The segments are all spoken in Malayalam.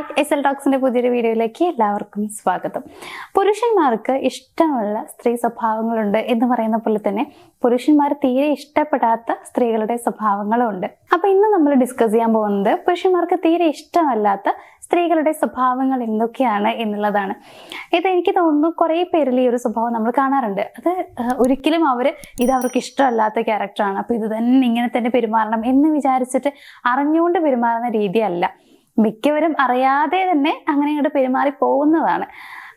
ഹായ്, എസ്എൽ ടോക്സിന്റെ പുതിയൊരു വീഡിയോയിലേക്ക് എല്ലാവർക്കും സ്വാഗതം. പുരുഷന്മാർക്ക് ഇഷ്ടമുള്ള സ്ത്രീ സ്വഭാവങ്ങളുണ്ട് എന്ന് പറയുന്ന പോലെ തന്നെ പുരുഷന്മാർ തീരെ ഇഷ്ടപ്പെടാത്ത സ്ത്രീകളുടെ സ്വഭാവങ്ങളും ഉണ്ട്. അപ്പൊ ഇന്ന് നമ്മൾ ഡിസ്കസ് ചെയ്യാൻ പോകുന്നത് പുരുഷന്മാർക്ക് തീരെ ഇഷ്ടമല്ലാത്ത സ്ത്രീകളുടെ സ്വഭാവങ്ങൾ എന്തൊക്കെയാണ് എന്നുള്ളതാണ്. ഇത് എനിക്ക് തോന്നുന്നു കുറെ പേരിൽ ഈ ഒരു സ്വഭാവം നമ്മൾ കാണാറുണ്ട്. അത് ഒരിക്കലും ഇത് അവർക്ക് ഇഷ്ടമല്ലാത്ത ക്യാരക്ടറാണ്, അപ്പൊ ഇത് തന്നെ ഇങ്ങനെ തന്നെ പെരുമാറണം എന്ന് വിചാരിച്ചിട്ട് അറിഞ്ഞുകൊണ്ട് പെരുമാറുന്ന രീതിയല്ല. മിക്കവരും അറിയാതെ തന്നെ അങ്ങനെ ഇങ്ങോട്ട് പെരുമാറി പോകുന്നതാണ്.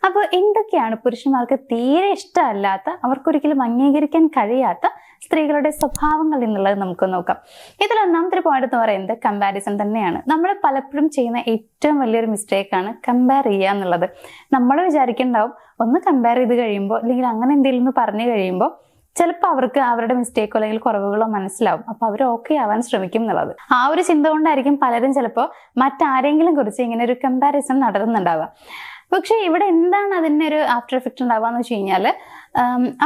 അപ്പോൾ എന്തൊക്കെയാണ് പുരുഷന്മാർക്ക് തീരെ ഇഷ്ടമല്ലാത്ത, അവർക്കൊരിക്കലും അംഗീകരിക്കാൻ കഴിയാത്ത സ്ത്രീകളുടെ സ്വഭാവങ്ങൾ എന്നുള്ളത് നമുക്ക് നോക്കാം. ഇതിൽ ഒന്നാമത്തെ പോയിന്റ് എന്ന് പറയുന്നത് കമ്പാരിസൺ തന്നെയാണ്. നമ്മൾ പലപ്പോഴും ചെയ്യുന്ന ഏറ്റവും വലിയൊരു മിസ്റ്റേക്കാണ് കമ്പയർ ചെയ്യുക എന്നുള്ളത്. നമ്മൾ വിചാരിക്കുന്നുണ്ടാവും ഒന്ന് കമ്പയർ ചെയ്ത് കഴിയുമ്പോൾ, അല്ലെങ്കിൽ അങ്ങനെ എന്തെങ്കിലും ഒന്ന് പറഞ്ഞു കഴിയുമ്പോൾ ചിലപ്പോൾ അവർക്ക് അവരുടെ മിസ്റ്റേക്കോ അല്ലെങ്കിൽ കുറവുകളോ മനസ്സിലാവും. അപ്പൊ അവർ ഓക്കെ ആവാൻ ശ്രമിക്കും എന്നുള്ളത്. ആ ഒരു ചിന്ത കൊണ്ടായിരിക്കും പലരും ചിലപ്പോൾ മറ്റാരെങ്കിലും കുറിച്ച് ഇങ്ങനെ ഒരു കമ്പാരിസൺ നടത്തുന്നുണ്ടാവുക. പക്ഷെ ഇവിടെ എന്താണ് അതിൻ്റെ ഒരു ആഫ്റ്റർ എഫക്റ്റ് ഉണ്ടാവുക എന്ന് വെച്ച് കഴിഞ്ഞാൽ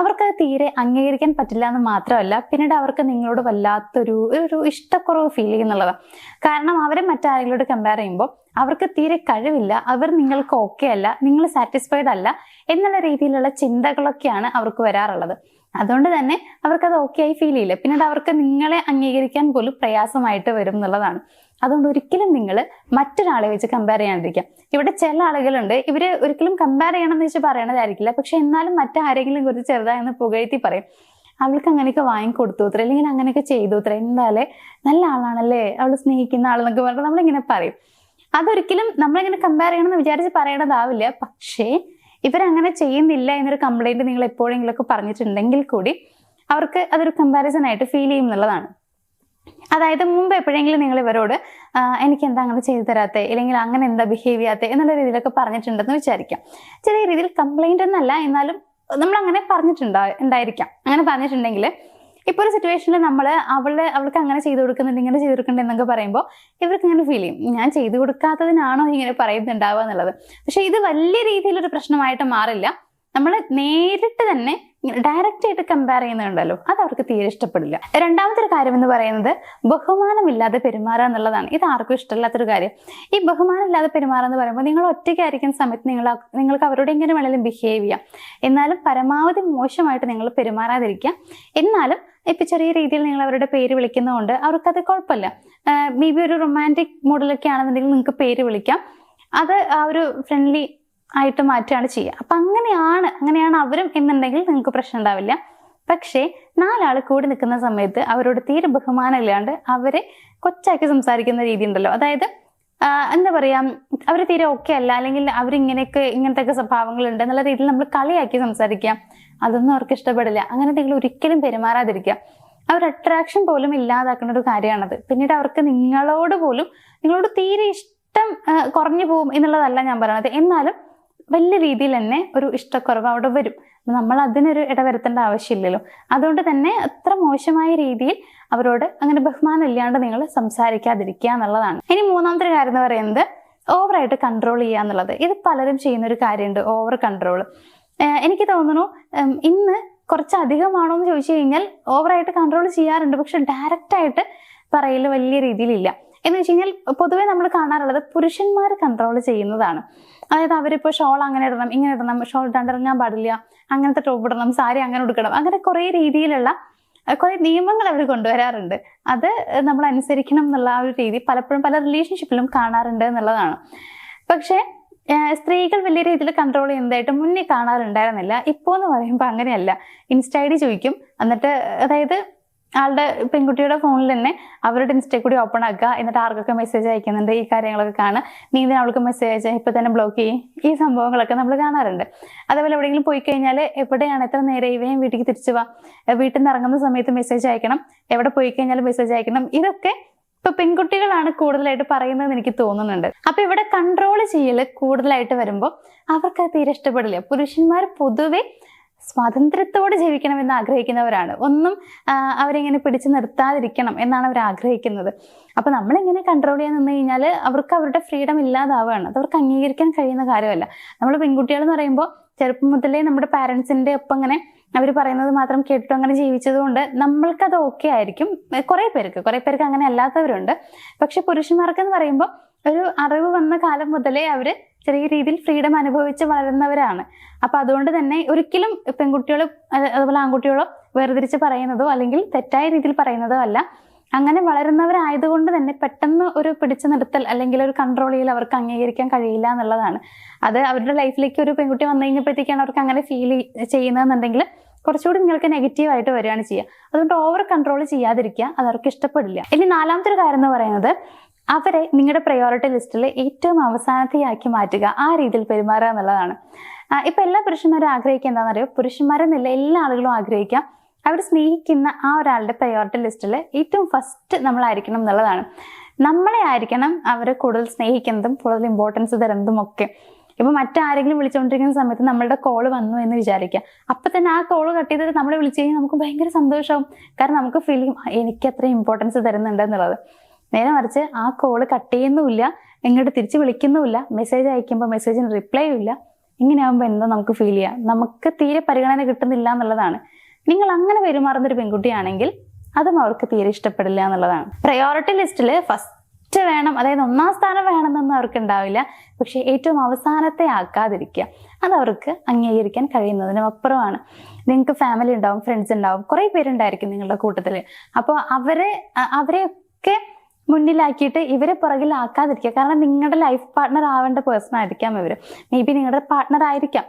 അവർക്ക് തീരെ അംഗീകരിക്കാൻ പറ്റില്ല എന്ന് മാത്രമല്ല, പിന്നീട് അവർക്ക് നിങ്ങളോട് വല്ലാത്തൊരു ഇഷ്ടക്കുറവ് ഫീൽ ചെയ്യുന്നുള്ളതാണ്. കാരണം അവരെ മറ്റാരെങ്കിലോട് കമ്പയർ ചെയ്യുമ്പോൾ അവർക്ക് തീരെ കഴിവില്ല, അവർ നിങ്ങൾക്ക് ഓക്കെ അല്ല, നിങ്ങൾ സാറ്റിസ്ഫൈഡ് അല്ല എന്നുള്ള രീതിയിലുള്ള ചിന്തകളൊക്കെയാണ് അവർക്ക് വരാറുള്ളത്. അതുകൊണ്ട് തന്നെ അവർക്കത് ഓക്കെ ആയി ഫീൽ ചെയ്യില്ല. പിന്നീട് അവർക്ക് നിങ്ങളെ അംഗീകരിക്കാൻ പോലും പ്രയാസമായിട്ട് വരും എന്നുള്ളതാണ്. അതുകൊണ്ട് ഒരിക്കലും നിങ്ങൾ മറ്റൊരാളെ വെച്ച് കമ്പയർ ചെയ്യാണ്ടിരിക്കാം. ഇവിടെ ചില ആളുകളുണ്ട്, ഇവര് ഒരിക്കലും കമ്പയർ ചെയ്യണമെന്ന് വെച്ച് പറയണതായിരിക്കില്ല, പക്ഷെ എന്നാലും മറ്റാരെങ്കിലും കുറിച്ച് ചെറുതായെന്ന് പുകഴ്ത്തി പറയും. അവൾക്ക് അങ്ങനെയൊക്കെ വാങ്ങിക്കൊടുത്തു അത്ര, അല്ലെങ്കിൽ അങ്ങനെയൊക്കെ ചെയ്തു അത്ര, എന്തായാലേ നല്ല ആളാണല്ലേ, അവൾ സ്നേഹിക്കുന്ന ആളെന്നൊക്കെ പറഞ്ഞിട്ട് നമ്മളിങ്ങനെ പറയും. അതൊരിക്കലും നമ്മളിങ്ങനെ കമ്പയർ ചെയ്യണമെന്ന് വിചാരിച്ച് പറയണതാവില്ല. പക്ഷേ ഇവരങ്ങനെ ചെയ്യുന്നില്ല എന്നൊരു കംപ്ലൈന്റ് നിങ്ങൾ എപ്പോഴെങ്കിലുമൊക്കെ പറഞ്ഞിട്ടുണ്ടെങ്കിൽ കൂടി അവർക്ക് അതൊരു കമ്പാരിസൺ ആയിട്ട് ഫീൽ ചെയ്യും എന്നുള്ളതാണ്. അതായത് മുമ്പ് എപ്പോഴെങ്കിലും നിങ്ങൾ ഇവരോട് എനിക്ക് എന്താ അങ്ങനെ ചെയ്തു തരാത്തേ, അല്ലെങ്കിൽ അങ്ങനെ എന്താ ബിഹേവ് ചെയ്യാത്തേ എന്നുള്ള രീതിയിലൊക്കെ പറഞ്ഞിട്ടുണ്ടെന്ന് വിചാരിക്കാം. ചെറിയ രീതിയിൽ കംപ്ലൈന്റ് എന്നല്ല, എന്നാലും നമ്മൾ അങ്ങനെ ഉണ്ടായിരിക്കാം. അങ്ങനെ പറഞ്ഞിട്ടുണ്ടെങ്കിൽ ഇപ്പോൾ ഒരു സിറ്റുവേഷനിൽ നമ്മൾ അവൾക്ക് അങ്ങനെ ചെയ്തു കൊടുക്കുന്നുണ്ട്, ഇങ്ങനെ ചെയ്തു കൊടുക്കുന്നുണ്ട് എന്നൊക്കെ പറയുമ്പോൾ ഇവർക്ക് ഇങ്ങനെ ഫീൽ ചെയ്യും, ഞാൻ ചെയ്തു കൊടുക്കാത്തതിനാണോ ഇങ്ങനെ പറയുന്നുണ്ടാവുക എന്നുള്ളത്. പക്ഷെ ഇത് വലിയ രീതിയിലൊരു പ്രശ്നമായിട്ട് മാറില്ല. നമ്മൾ നേരിട്ട് തന്നെ ഡയറക്റ്റ് ആയിട്ട് കമ്പയർ ചെയ്യുന്നുണ്ടല്ലോ, അത് അവർക്ക് തീരെ ഇഷ്ടപ്പെടില്ല. രണ്ടാമത്തെ ഒരു കാര്യം എന്ന് പറയുന്നത് ബഹുമാനമില്ലാതെ പെരുമാറുക എന്നുള്ളതാണ്. ഇത് ആർക്കും ഇഷ്ടമില്ലാത്തൊരു കാര്യം. ഈ ബഹുമാനമില്ലാതെ പെരുമാറുക എന്ന് പറയുമ്പോൾ നിങ്ങൾ ഒറ്റയ്ക്കായിരിക്കുന്ന സമയത്ത് നിങ്ങൾക്ക് അവരോട് എങ്ങനെ വേണമെങ്കിലും ബിഹേവ് ചെയ്യാം, എന്നാലും പരമാവധി മോശമായിട്ട് നിങ്ങൾ പെരുമാറാതിരിക്കുക. എന്നാലും ഇപ്പൊ ചെറിയ രീതിയിൽ നിങ്ങൾ അവരുടെ പേര് വിളിക്കുന്നതുകൊണ്ട് അവർക്കത് കുഴപ്പമില്ല. മേ ബി ഒരു റൊമാൻറ്റിക് മോഡിലൊക്കെ ആണെന്നുണ്ടെങ്കിൽ നിങ്ങൾക്ക് പേര് വിളിക്കാം, അത് ആ ഒരു ഫ്രണ്ട്ലി ആയിട്ട് മാറ്റുകയാണ് ചെയ്യുക. അപ്പൊ അങ്ങനെയാണ് അവരും എന്നുണ്ടെങ്കിൽ നിങ്ങൾക്ക് പ്രശ്നം ഉണ്ടാവില്ല. പക്ഷേ നാലാൾ കൂടി നിൽക്കുന്ന സമയത്ത് അവരോട് തീരെ ബഹുമാനം ഇല്ലാണ്ട് അവരെ കൊച്ചാക്കി സംസാരിക്കുന്ന രീതി ഉണ്ടല്ലോ, അതായത് എന്താ പറയാ, അവർ തീരെ ഓക്കെ അല്ല, അല്ലെങ്കിൽ ഇങ്ങനത്തെ സ്വഭാവങ്ങൾ ഉണ്ട് എന്നുള്ള രീതിയിൽ നമ്മൾ കളിയാക്കി സംസാരിക്കാം, അതൊന്നും അവർക്ക് ഇഷ്ടപ്പെടില്ല. അങ്ങനെ നിങ്ങൾ ഒരിക്കലും പെരുമാറാതിരിക്കുക. അവർ അട്രാക്ഷൻ പോലും ഇല്ലാതാക്കുന്ന ഒരു കാര്യമാണത്. പിന്നീട് അവർക്ക് നിങ്ങളോട് തീരെ ഇഷ്ടം കുറഞ്ഞു പോകും എന്നുള്ളതല്ല ഞാൻ പറയണത്, എന്നാലും വലിയ രീതിയിൽ തന്നെ ഒരു ഇഷ്ടക്കുറവ് അവിടെ വരും. നമ്മൾ അതിനൊരു ഇടവരുത്തേണ്ട ആവശ്യമില്ലല്ലോ. അതുകൊണ്ട് തന്നെ അത്ര മോശമായ രീതിയിൽ അവരോട് അങ്ങനെ ബഹുമാനം ഇല്ലാണ്ട് നിങ്ങൾ സംസാരിക്കാതിരിക്കുക എന്നുള്ളതാണ്. ഇനി മൂന്നാമത്തെ കാര്യം എന്ന് പറയുന്നത് ഓവറായിട്ട് കൺട്രോൾ ചെയ്യുക എന്നുള്ളത്. ഇത് പലരും ചെയ്യുന്ന ഒരു കാര്യമുണ്ട്, ഓവർ കൺട്രോൾ. എനിക്ക് തോന്നുന്നു ഇന്ന് കുറച്ചധികമാണോ എന്ന് ചോദിച്ചു കഴിഞ്ഞാൽ ഓവറായിട്ട് കൺട്രോൾ ചെയ്യാറുണ്ട്, പക്ഷെ ഡയറക്റ്റ് ആയിട്ട് പറയൽ വലിയ രീതിയിലില്ല. എന്ന് വെച്ച് കഴിഞ്ഞാൽ പൊതുവെ നമ്മൾ കാണാറുള്ളത് പുരുഷന്മാർ കൺട്രോൾ ചെയ്യുന്നതാണ്. അതായത് അവരിപ്പോൾ ഷോൾ അങ്ങനെ ഇടണം, ഇങ്ങനെ ഇടണം, ഷോൾ ഇടാണ്ടിറങ്ങാൻ പാടില്ല, അങ്ങനത്തെ ടോപ്പ് ഇടണം, സാരി അങ്ങനെ ഉടുക്കണം, അങ്ങനെ കുറേ രീതിയിലുള്ള കുറെ നിയമങ്ങൾ അവർ കൊണ്ടുവരാറുണ്ട്. അത് നമ്മൾ അനുസരിക്കണം എന്നുള്ള ആ ഒരു രീതി പലപ്പോഴും പല റിലേഷൻഷിപ്പിലും കാണാറുണ്ട് എന്നുള്ളതാണ്. പക്ഷെ സ്ത്രീകൾ വലിയ രീതിയിൽ കൺട്രോൾ ചെയ്യുന്നതായിട്ട് മുന്നേ കാണാറുണ്ടായിരുന്നില്ല. ഇപ്പോൾ എന്ന് പറയുമ്പോൾ അങ്ങനെയല്ല. ഇൻസ്റ്റ ഐ ഡി ചോദിക്കും, എന്നിട്ട് അതായത് പെൺകുട്ടിയുടെ ഫോണിൽ തന്നെ അവരുടെ ഇൻസ്റ്റയിൽ കൂടി ഓപ്പൺ ആക്കുക, എന്നിട്ട് ആർക്കൊക്കെ മെസ്സേജ് അയക്കുന്നുണ്ട്, ഈ കാര്യങ്ങളൊക്കെ കാണുക, നീ ഇതിന് അവൾക്ക് മെസ്സേജ് അയച്ചാൽ ഇപ്പൊ തന്നെ ബ്ലോക്ക് ചെയ്യും, ഈ സംഭവങ്ങളൊക്കെ നമ്മൾ കാണാറുണ്ട്. അതേപോലെ എവിടെയെങ്കിലും പോയി കഴിഞ്ഞാൽ എവിടെയാണ്, എത്ര നേരെ ഇവയും വീട്ടിലേക്ക് തിരിച്ചു പോവാം, വീട്ടിൽ നിന്ന് ഇറങ്ങുന്ന സമയത്ത് മെസ്സേജ് അയക്കണം, എവിടെ പോയി കഴിഞ്ഞാൽ മെസ്സേജ് അയക്കണം, ഇതൊക്കെ ഇപ്പൊ പെൺകുട്ടികളാണ് കൂടുതലായിട്ട് പറയുന്നതെന്ന് എനിക്ക് തോന്നുന്നുണ്ട്. അപ്പൊ ഇവിടെ കൺട്രോൾ ചെയ്യൽ കൂടുതലായിട്ട് വരുമ്പോൾ അവർക്ക് അത് തീരെ ഇഷ്ടപ്പെടില്ല. പുരുഷന്മാർ പൊതുവെ സ്വാതന്ത്ര്യത്തോടെ ജീവിക്കണമെന്ന് ആഗ്രഹിക്കുന്നവരാണ്. ഒന്നും അവരെങ്ങനെ പിടിച്ചു നിർത്താതിരിക്കണം എന്നാണ് അവർ ആഗ്രഹിക്കുന്നത്. അപ്പൊ നമ്മളിങ്ങനെ കൺട്രോൾ ചെയ്യാൻ നിന്ന് കഴിഞ്ഞാൽ അവർക്ക് അവരുടെ ഫ്രീഡം ഇല്ലാതാവുകയാണ്. അത് അവർക്ക് അംഗീകരിക്കാൻ കഴിയുന്ന കാര്യമല്ല. നമ്മൾ പെൺകുട്ടികൾ എന്ന് പറയുമ്പോൾ ചെറുപ്പം മുതലേ നമ്മുടെ പാരന്റ്സിന്റെ ഒപ്പം അങ്ങനെ അവർ പറയുന്നത് മാത്രം കേട്ടിട്ട് അങ്ങനെ ജീവിച്ചത് കൊണ്ട് നമ്മൾക്കത് ഓക്കെ ആയിരിക്കും. കുറെ പേർക്ക് അങ്ങനെ അല്ലാത്തവരുണ്ട്. പക്ഷെ പുരുഷന്മാർക്ക് എന്ന് പറയുമ്പോൾ ഒരു അറിവ് വന്ന കാലം മുതലേ അവര് ചെറിയ രീതിയിൽ ഫ്രീഡം അനുഭവിച്ച് വളരുന്നവരാണ്. അപ്പൊ അതുകൊണ്ട് തന്നെ ഒരിക്കലും പെൺകുട്ടികളോ അതുപോലെ ആൺകുട്ടികളോ വേർതിരിച്ച് പറയുന്നതോ അല്ലെങ്കിൽ തെറ്റായ രീതിയിൽ പറയുന്നതോ അല്ല. അങ്ങനെ വളരുന്നവരായതുകൊണ്ട് തന്നെ പെട്ടെന്ന് ഒരു പിടിച്ചു നിർത്തൽ അല്ലെങ്കിൽ ഒരു കൺട്രോൾ ചെയ്യൽ അവർക്ക് അംഗീകരിക്കാൻ കഴിയില്ല എന്നുള്ളതാണ്. അത് അവരുടെ ലൈഫിലേക്ക് ഒരു പെൺകുട്ടി വന്നു കഴിഞ്ഞപ്പോഴത്തേക്കാണ് അവർക്ക് അങ്ങനെ ഫീൽ ചെയ്യുന്നതെന്നുണ്ടെങ്കിൽ കുറച്ചുകൂടി നിങ്ങൾക്ക് നെഗറ്റീവായിട്ട് വരികയാണ് ചെയ്യുക. അതുകൊണ്ട് ഓവർ കൺട്രോൾ ചെയ്യാതിരിക്കുക, അത് അവർക്ക് ഇഷ്ടപ്പെടില്ല. ഇനി നാലാമത്തെ ഒരു കാര്യം എന്ന് പറയുന്നത്, അവരെ നിങ്ങളുടെ പ്രയോറിറ്റി ലിസ്റ്റിൽ ഏറ്റവും അവസാനത്തെയാക്കി മാറ്റുക, ആ രീതിയിൽ പെരുമാറുക എന്നുള്ളതാണ്. ഇപ്പൊ എല്ലാ പുരുഷന്മാരും ആഗ്രഹിക്കുക എന്താണെന്നറിയോ, പുരുഷന്മാരെന്നില്ല എല്ലാ ആളുകളും ആഗ്രഹിക്കാം അവർ സ്നേഹിക്കുന്ന ആ ഒരാളുടെ പ്രയോറിറ്റി ലിസ്റ്റിൽ ഏറ്റവും ഫസ്റ്റ് നമ്മളായിരിക്കണം എന്നുള്ളതാണ്. നമ്മളെ ആയിരിക്കണം അവർ കൂടുതൽ സ്നേഹിക്കുന്നതും കൂടുതൽ ഇമ്പോർട്ടൻസ് തരുന്നതും ഒക്കെ. ഇപ്പൊ മറ്റാരെങ്കിലും വിളിച്ചുകൊണ്ടിരിക്കുന്ന സമയത്ത് നമ്മളുടെ കോള് വന്നു എന്ന് വിചാരിക്കുക, അപ്പൊ തന്നെ ആ കോള് കട്ട് ചെയ്തിട്ട് നമ്മളെ വിളിച്ചു കഴിഞ്ഞാൽ നമുക്ക് ഭയങ്കര സന്തോഷമാവും. കാരണം നമുക്ക് ഫീൽ ചെയ്യും എനിക്ക് അത്ര ഇമ്പോർട്ടൻസ് തരുന്നുണ്ട് എന്നുള്ളത്. നേരെ മറിച്ച് ആ കോള് കട്ട് ചെയ്യുന്നുമില്ല, ഇങ്ങോട്ട് തിരിച്ച് വിളിക്കുന്നുമില്ല, മെസ്സേജ് അയക്കുമ്പോൾ മെസ്സേജിന് റിപ്ലൈയും ഇല്ല. ഇങ്ങനെയാകുമ്പോൾ എന്താ നമുക്ക് ഫീൽ ചെയ്യുക, നമുക്ക് തീരെ പരിഗണന കിട്ടുന്നില്ല എന്നുള്ളതാണ്. നിങ്ങൾ അങ്ങനെ പെരുമാറുന്ന ഒരു പെൺകുട്ടിയാണെങ്കിൽ അതും അവർക്ക് തീരെ ഇഷ്ടപ്പെടില്ല എന്നുള്ളതാണ്. പ്രയോറിറ്റി ലിസ്റ്റിൽ ഫസ്റ്റ് വേണം, അതായത് 1ാം സ്ഥാനം വേണമെന്നൊന്നും അവർക്ക് ഉണ്ടാവില്ല. പക്ഷെ ഏറ്റവും അവസാനത്തെ ആക്കാതിരിക്കുക, അത് അവർക്ക് അംഗീകരിക്കാൻ കഴിയുന്നതിനും അപ്പുറമാണ്. നിങ്ങൾക്ക് ഫാമിലി ഉണ്ടാവും, ഫ്രണ്ട്സ് ഉണ്ടാവും, കുറെ പേരുണ്ടായിരിക്കും നിങ്ങളുടെ കൂട്ടത്തിൽ. അപ്പോൾ അവരെയൊക്കെ മുന്നിലാക്കിയിട്ട് ഇവരെ പുറകിലാക്കാതിരിക്കുക. കാരണം നിങ്ങളുടെ ലൈഫ് പാർട്ട്ണർ ആവേണ്ട പേഴ്സൺ ആയിരിക്കാം ഇവർ, മേ ബി നിങ്ങളുടെ പാർട്ട്ണർ ആയിരിക്കാം.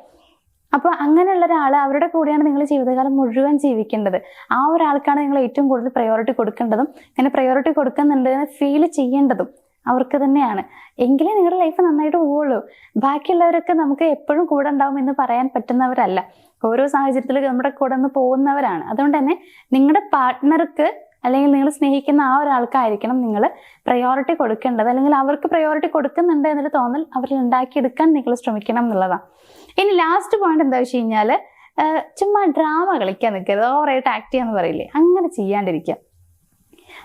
അപ്പോൾ അങ്ങനെയുള്ള ഒരാൾ, അവരുടെ കൂടെയാണ് നിങ്ങൾ ജീവിതകാലം മുഴുവൻ ജീവിക്കേണ്ടത്. ആ ഒരാൾക്കാണ് നിങ്ങൾ ഏറ്റവും കൂടുതൽ പ്രയോറിറ്റി കൊടുക്കേണ്ടതും അങ്ങനെ പ്രയോറിറ്റി കൊടുക്കുന്നുണ്ടെന്ന് ഫീൽ ചെയ്യേണ്ടതും അവർക്ക് തന്നെയാണ്. എങ്കിലേ നിങ്ങളുടെ ലൈഫ് നന്നായിട്ട് പോവുള്ളൂ. ബാക്കിയുള്ളവരൊക്കെ നമുക്ക് എപ്പോഴും കൂടെ ഉണ്ടാവും എന്ന് പറയാൻ പറ്റുന്നവരല്ല. ഓരോ സാഹചര്യത്തിൽ നമ്മുടെ കൂടെ നിന്ന് പോകുന്നവരാണ്. അതുകൊണ്ട് തന്നെ നിങ്ങളുടെ പാർട്ട്ണർക്ക് അല്ലെങ്കിൽ നിങ്ങൾ സ്നേഹിക്കുന്ന ആ ഒരാൾക്കായിരിക്കണം നിങ്ങൾ പ്രയോറിറ്റി കൊടുക്കേണ്ടത്. അല്ലെങ്കിൽ അവർക്ക് പ്രയോറിറ്റി കൊടുക്കുന്നുണ്ട് എന്നൊരു തോന്നൽ അവരിൽ ഉണ്ടാക്കിയെടുക്കാൻ നിങ്ങൾ ശ്രമിക്കണം എന്നുള്ളതാണ്. ഇനി ലാസ്റ്റ് പോയിന്റ് എന്താ വെച്ച് കഴിഞ്ഞാൽ, ചുമ്മാ ഡ്രാമ കളിക്കാൻ നിൽക്കരുത്. ഓവറായിട്ട് ആക്ട് ചെയ്യാന്ന് പറയില്ലേ, അങ്ങനെ ചെയ്യാണ്ടിരിക്കുക.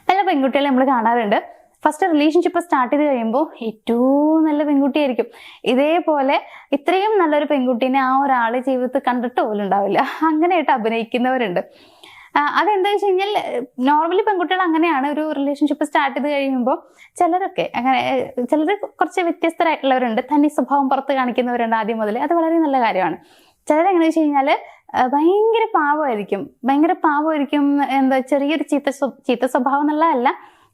പല പെൺകുട്ടികളെ നമ്മൾ കാണാറുണ്ട്, ഫസ്റ്റ് റിലേഷൻഷിപ്പ് സ്റ്റാർട്ട് ചെയ്ത് കഴിയുമ്പോൾ ഏറ്റവും നല്ല പെൺകുട്ടിയായിരിക്കും. ഇതേപോലെ ഇത്രയും നല്ലൊരു പെൺകുട്ടീനെ ആ ഒരാൾ ജീവിതത്തിൽ കണ്ടിട്ട് പോലും ഉണ്ടാവില്ല. അങ്ങനെയായിട്ട് അഭിനയിക്കുന്നവരുണ്ട്. അതെന്താ വെച്ച് കഴിഞ്ഞാൽ നോർമലി പെൺകുട്ടികൾ അങ്ങനെയാണ്. ഒരു റിലേഷൻഷിപ്പ് സ്റ്റാർട്ട് ചെയ്ത് കഴിയുമ്പോൾ ചിലരൊക്കെ അങ്ങനെ, ചിലർ കുറച്ച് വ്യത്യസ്തരായിട്ടുള്ളവരുണ്ട്, തനി സ്വഭാവം പുറത്ത് കാണിക്കുന്നവരുണ്ട് ആദ്യം മുതൽ. അത് വളരെ നല്ല കാര്യമാണ്. ചിലരെങ്ങനെ വെച്ച് കഴിഞ്ഞാൽ ഭയങ്കര പാവമായിരിക്കും. എന്താ ചെറിയൊരു ചീത്ത സ്വഭാവം എന്നുള്ളതല്ല,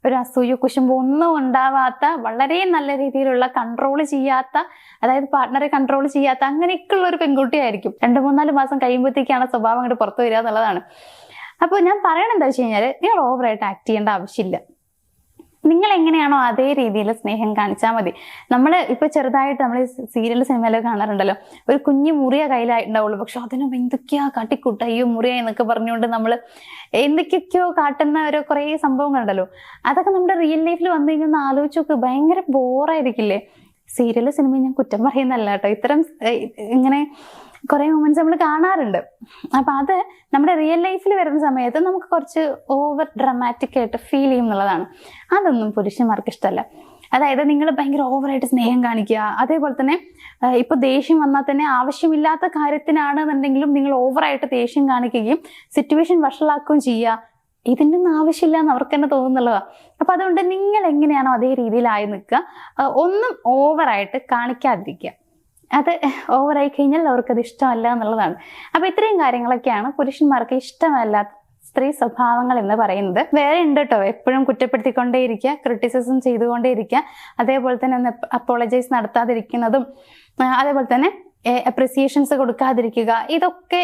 ഒരു അസൂയ കുശുമ്പോ ഒന്നും ഉണ്ടാവാത്ത, വളരെ നല്ല രീതിയിലുള്ള കൺട്രോൾ ചെയ്യാത്ത, അതായത് പാർട്ട്ണറെ കൺട്രോൾ ചെയ്യാത്ത അങ്ങനെയൊക്കെയുള്ള ഒരു പെൺകുട്ടിയായിരിക്കും. 2-3-4 മാസം കഴിയുമ്പോഴത്തേക്കാണ് സ്വഭാവം അങ്ങോട്ട് പുറത്തു വരിക എന്നുള്ളതാണ്. അപ്പോൾ ഞാൻ പറയണത് എന്താ വെച്ച് കഴിഞ്ഞാൽ, നിങ്ങൾ ഓവറായിട്ട് ആക്ട് ചെയ്യേണ്ട ആവശ്യമില്ല. നിങ്ങൾ എങ്ങനെയാണോ അതേ രീതിയിൽ സ്നേഹം കാണിച്ചാൽ മതി. നമ്മൾ ഇപ്പൊ ചെറുതായിട്ട് നമ്മൾ സീരിയൽ സിനിമയിലൊക്കെ കാണാറുണ്ടല്ലോ, ഒരു കുഞ്ഞു മുറിയ കയ്യിലായിട്ടുണ്ടാവുള്ളൂ, പക്ഷെ അതിനും എന്തൊക്കെയാ കാട്ടിക്കൂട്ട, അയ്യോ മുറിയ എന്നൊക്കെ പറഞ്ഞുകൊണ്ട് നമ്മൾ എന്തൊക്കെയൊക്കെയോ കാട്ടുന്ന ഒരു കുറേ സംഭവങ്ങളുണ്ടല്ലോ. അതൊക്കെ നമ്മുടെ റിയൽ ലൈഫിൽ വന്നു കഴിഞ്ഞാൽ ആലോചിച്ച് നോക്ക്, ഭയങ്കര ബോറായിരിക്കില്ലേ. സീരിയൽ സിനിമ ഞാൻ കുറ്റം പറയുന്നല്ല കേട്ടോ, ഇത്തരം ഇങ്ങനെ കുറെ മൊമെന്റ്സ് നമ്മൾ കാണാറുണ്ട്. അപ്പൊ അത് നമ്മുടെ റിയൽ ലൈഫിൽ വരുന്ന സമയത്ത് നമുക്ക് കുറച്ച് ഓവർ ഡ്രമാറ്റിക് ആയിട്ട് ഫീൽ ചെയ്യും എന്നുള്ളതാണ്. അതൊന്നും പുരുഷന്മാർക്ക് ഇഷ്ടമല്ല. അതായത് നിങ്ങൾ ഭയങ്കര ഓവറായിട്ട് സ്നേഹം കാണിക്കുക, അതേപോലെ തന്നെ ഇപ്പൊ ദേഷ്യം വന്നാൽ തന്നെ ആവശ്യമില്ലാത്ത കാര്യത്തിനാണെന്നുണ്ടെങ്കിലും നിങ്ങൾ ഓവറായിട്ട് ദേഷ്യം കാണിക്കുകയും സിറ്റുവേഷൻ വഷളാക്കുകയും ചെയ്യുക. ഇതിൻ്റെ ഒന്നും ആവശ്യമില്ല എന്ന് അവർക്ക് തന്നെ തോന്നുന്നുള്ളതാണ്. അപ്പൊ അതുകൊണ്ട് നിങ്ങൾ എങ്ങനെയാണോ അതേ രീതിയിലായി നിൽക്കുക, ഒന്നും ഓവറായിട്ട് കാണിക്കാതിരിക്കുക. അത് ഓവറായി കഴിഞ്ഞാൽ അവർക്കത് ഇഷ്ടമല്ല എന്നുള്ളതാണ്. അപ്പൊ ഇത്രയും കാര്യങ്ങളൊക്കെയാണ് പുരുഷന്മാർക്ക് ഇഷ്ടമല്ലാത്ത സ്ത്രീ സ്വഭാവങ്ങൾ എന്ന് പറയുന്നത്. വേറെ ഉണ്ട് കേട്ടോ, എപ്പോഴും കുറ്റപ്പെടുത്തിക്കൊണ്ടേയിരിക്കുക, ക്രിറ്റിസിസം ചെയ്തുകൊണ്ടേയിരിക്കുക, അതേപോലെ തന്നെ ഒന്ന് അപ്പോളജൈസ് നടത്താതിരിക്കുന്നതും, അതേപോലെ തന്നെ അപ്രിസിയേഷൻസ് കൊടുക്കാതിരിക്കുക. ഇതൊക്കെ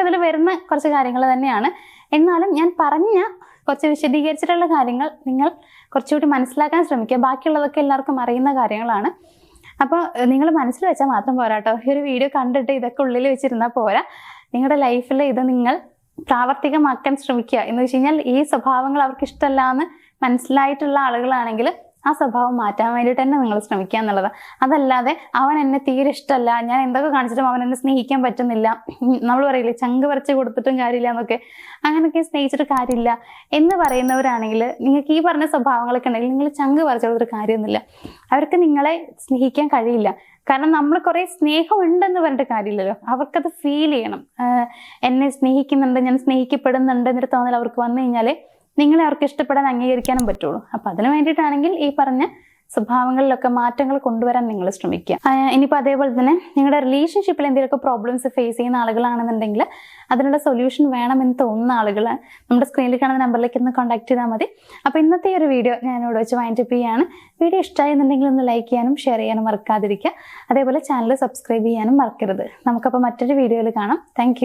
ഇതിൽ വരുന്ന കുറച്ച് കാര്യങ്ങൾ തന്നെയാണ്. എന്നാലും ഞാൻ പറഞ്ഞ കുറച്ച് വിശദീകരിച്ചിട്ടുള്ള കാര്യങ്ങൾ നിങ്ങൾ കുറച്ചുകൂടി മനസ്സിലാക്കാൻ ശ്രമിക്കുക. ബാക്കിയുള്ളതൊക്കെ എല്ലാവർക്കും അറിയുന്ന കാര്യങ്ങളാണ്. അപ്പോൾ നിങ്ങൾ മനസ്സിൽ വെച്ചാൽ മാത്രം പോരാട്ടോ. ഈ ഒരു വീഡിയോ കണ്ടിട്ട് ഇതൊക്കെ ഉള്ളിൽ വെച്ചിരുന്നാൽ പോരാ. നിങ്ങളുടെ ലൈഫിൽ ഇത് നിങ്ങൾ പ്രാവർത്തികമാക്കാൻ ശ്രമിക്കുക. എന്ന് വെച്ച് കഴിഞ്ഞാൽ ഈ സ്വഭാവങ്ങൾ അവർക്ക് ഇഷ്ടമല്ല എന്ന് മനസ്സിലായിട്ടുള്ള ആളുകളാണെങ്കിൽ ആ സ്വഭാവം മാറ്റാൻ വേണ്ടിയിട്ട് തന്നെ നിങ്ങൾ ശ്രമിക്കുക എന്നുള്ളത്. അതല്ലാതെ അവൻ എന്നെ തീരെ ഇഷ്ടമല്ല, ഞാൻ എന്തൊക്കെ കാണിച്ചിട്ടും അവൻ എന്നെ സ്നേഹിക്കാൻ പറ്റുന്നില്ല, നമ്മൾ പറയില്ലേ ചങ്ക് പറിച്ച് കൊടുത്തിട്ടും കാര്യമില്ല എന്നൊക്കെ, അങ്ങനെയൊക്കെ സ്നേഹിച്ചിട്ട് കാര്യമില്ല എന്ന് പറയുന്നവരാണെങ്കിൽ നിങ്ങൾക്ക് ഈ പറഞ്ഞ സ്വഭാവങ്ങളൊക്കെ ഉണ്ടെങ്കിൽ നിങ്ങൾ ചങ്ക് പറിച്ചു കൊടുത്തിട്ട് കാര്യമൊന്നുമില്ല. അവർക്ക് നിങ്ങളെ സ്നേഹിക്കാൻ കഴിയില്ല. കാരണം നമ്മൾ കുറെ സ്നേഹം ഉണ്ടെന്ന് പറഞ്ഞിട്ട് കാര്യമില്ലല്ലോ, അവർക്കത് ഫീൽ ചെയ്യണം. എന്നെ സ്നേഹിക്കുന്നുണ്ട്, ഞാൻ സ്നേഹിക്കപ്പെടുന്നുണ്ട് എന്നൊരു തോന്നൽ അവർക്ക് വന്നു കഴിഞ്ഞാൽ നിങ്ങളെ അവർക്ക് ഇഷ്ടപ്പെടാൻ അംഗീകരിക്കാനും പറ്റുള്ളൂ. അപ്പൊ അതിന് വേണ്ടിയിട്ടാണെങ്കിൽ ഈ പറഞ്ഞ സ്വഭാവങ്ങളിലൊക്കെ മാറ്റങ്ങൾ കൊണ്ടുവരാൻ നിങ്ങൾ ശ്രമിക്കുക. ഇനിയിപ്പോൾ അതേപോലെ തന്നെ നിങ്ങളുടെ റിലേഷൻഷിപ്പിൽ എന്തെങ്കിലുമൊക്കെ പ്രോബ്ലംസ് ഫേസ് ചെയ്യുന്ന ആളുകളാണെന്നുണ്ടെങ്കിൽ അതിനുള്ള സൊല്യൂഷൻ വേണമെന്ന് തോന്നുന്ന ആളുകൾ നമ്മുടെ സ്ക്രീനിൽ കാണുന്ന നമ്പറിലേക്ക് ഒന്ന് കോൺടാക്ട് ചെയ്താൽ മതി. അപ്പോൾ ഇന്നത്തെ ഒരു വീഡിയോ ഞാൻ ഇവിടെ വെച്ച് വൈൻഡപ്പ് ചെയ്യാണ്. വീഡിയോ ഇഷ്ടമായെന്നുണ്ടെങ്കിൽ ഒന്ന് ലൈക്ക് ചെയ്യാനും ഷെയർ ചെയ്യാനും മറക്കാതിരിക്കുക. അതേപോലെ ചാനൽ സബ്സ്ക്രൈബ് ചെയ്യാനും മറക്കരുത്. നമുക്കപ്പോൾ മറ്റൊരു വീഡിയോയിൽ കാണാം. താങ്ക്